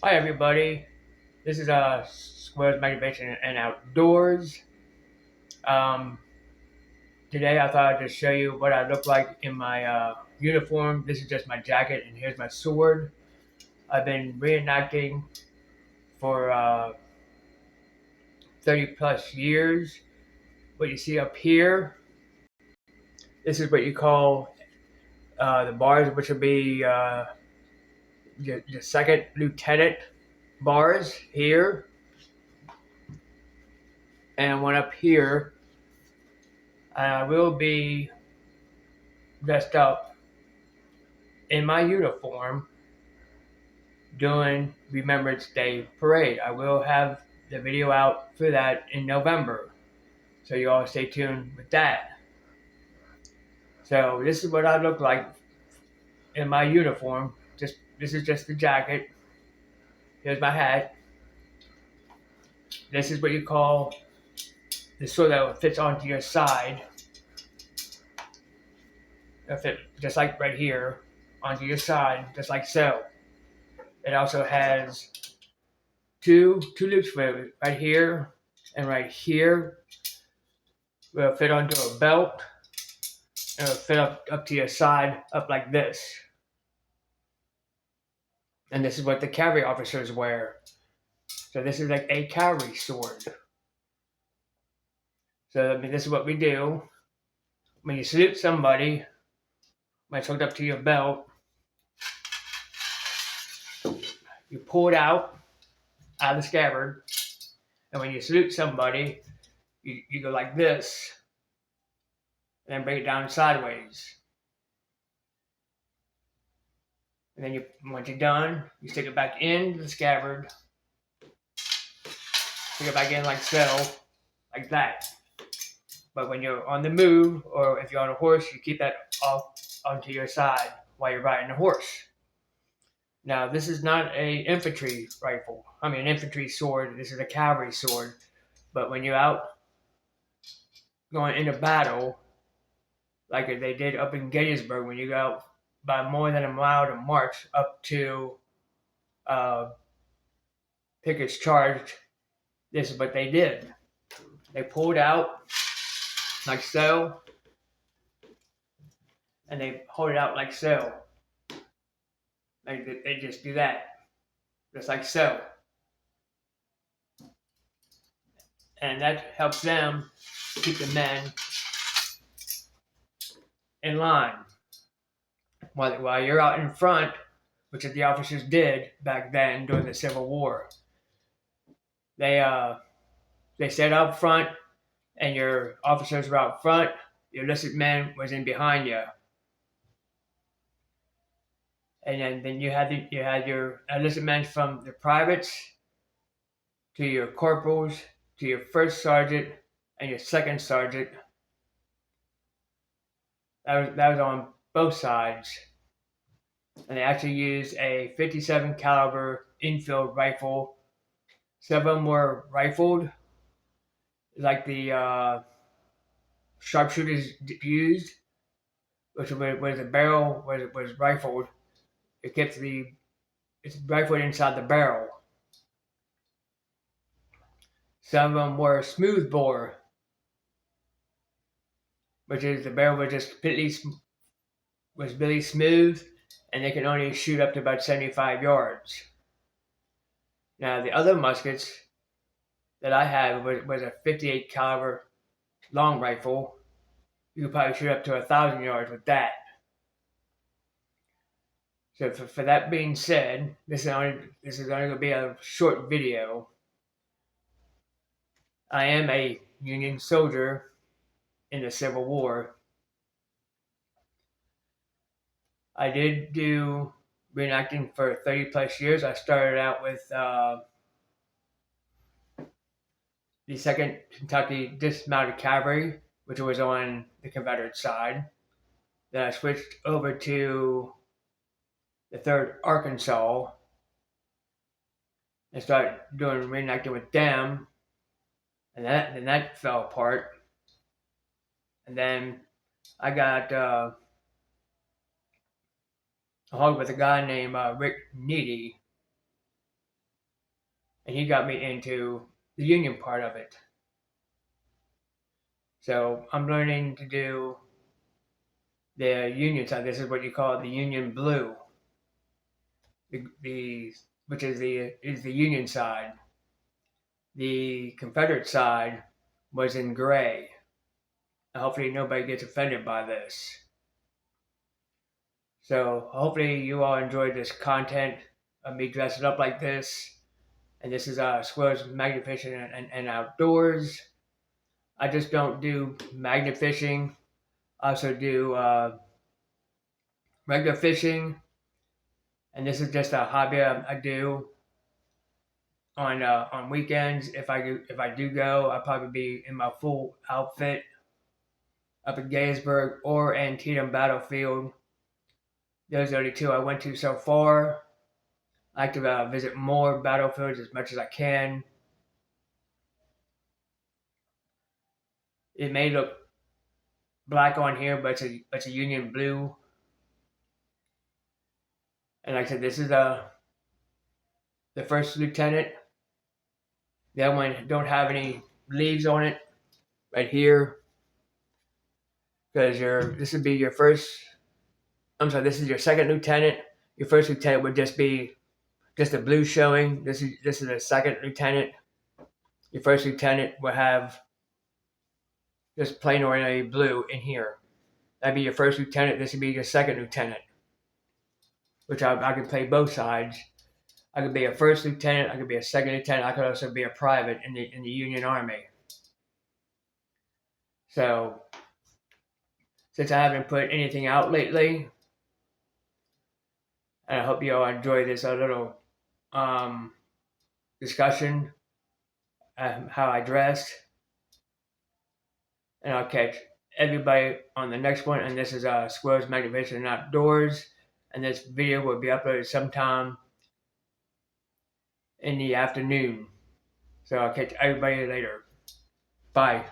Hi everybody, this is Squares Motivation and Outdoors. Um, Today I thought I'd just show you what I look like in my uniform. This is just my jacket and here's my sword. I've been reenacting for 30 plus years. What you see up here, this is what you call the bars, which will be your second lieutenant bars here, and one up here. I will be dressed up in my uniform doing Remembrance Day Parade. I will have the video out for that in November, so you all stay tuned with that. So this is what I look like in my uniform. This is just the jacket. Here's my hat. This is what you call the sword that fits onto your side. It'll fit just like right here onto your side, just like so. It also has two loops for it, right here and right here. Will fit onto a belt. And it'll fit up to your side, up like this. And this is what the cavalry officers wear. So this is like a cavalry sword. So I mean, this is what we do. When you salute somebody, when it's hooked up to your belt, you pull it out of the scabbard. And when you salute somebody, you go like this. And then bring it down sideways. And then once you're done, you stick it back into the scabbard. Stick it back in like so, like that. But when you're on the move, or if you're on a horse, you keep that off onto your side while you're riding a horse. Now, this is not an infantry rifle. I mean, an infantry sword. This is a cavalry sword. But when you're out going into battle, like they did up in Gettysburg, when you go out by more than a mile to march up to Pickett's Charge, this is what they did. They pulled out like so, and they hold it out like so. They just do that, just like so. And that helps them keep the men in line. While you're out in front, which the officers did back then during the Civil War, they stayed out front, and your officers were out front. Your enlisted men was in behind you, and then you had your enlisted men from the privates to your corporals to your first sergeant and your second sergeant. That was on both sides. And they actually used a 57 caliber Enfield rifle. Some of them were rifled, like the sharpshooters used, which was the barrel was rifled. It's rifled inside the barrel. Some of them were smoothbore, which is the barrel was really smooth, and they can only shoot up to about 75 yards. Now the other muskets that I had was a 58 caliber long rifle. You could probably shoot up to 1,000 yards with that. So for that being said, this is only going to be a short video. I am a Union soldier in the Civil War. I did do reenacting for 30 plus years. I started out with the 2nd Kentucky Dismounted Cavalry, which was on the Confederate side. Then I switched over to the 3rd Arkansas and started doing reenacting with them. And that fell apart. And then I got a hold with a guy named Rick Needy. and he got me into the union part of it. So I'm learning to do the union side. This is what you call the union blue, the which is the union side. The Confederate side was in gray. Hopefully nobody gets offended by this. So hopefully you all enjoyed this content of me dressing up like this. And this is Squirrels Magnet Fishing and Outdoors. I just don't do magnet fishing. I also do regular fishing. And this is just a hobby I do on weekends. If I do go, I'll probably be in my full outfit up in Gettysburg or Antietam Battlefield. Those are the two I went to so far. I like to visit more battlefields as much as I can. It may look black on here, but it's a Union blue. And like I said, this is the first lieutenant. The other one don't have any leaves on it right here because this would be your first. I'm sorry, this is your second lieutenant. Your first lieutenant would just be just a blue showing. This is the second lieutenant. Your first lieutenant will have just plain ordinary blue in here. That'd be your first lieutenant. This would be your second lieutenant, which I could play both sides. I could be a first lieutenant. I could be a second lieutenant. I could also be a private in the Union Army. So, since I haven't put anything out lately, and I hope you all enjoy this little discussion how I dressed. And I'll catch everybody on the next one. And this is Squirrels Magnet Fishing and Outdoors. And this video will be uploaded sometime in the afternoon. So I'll catch everybody later. Bye.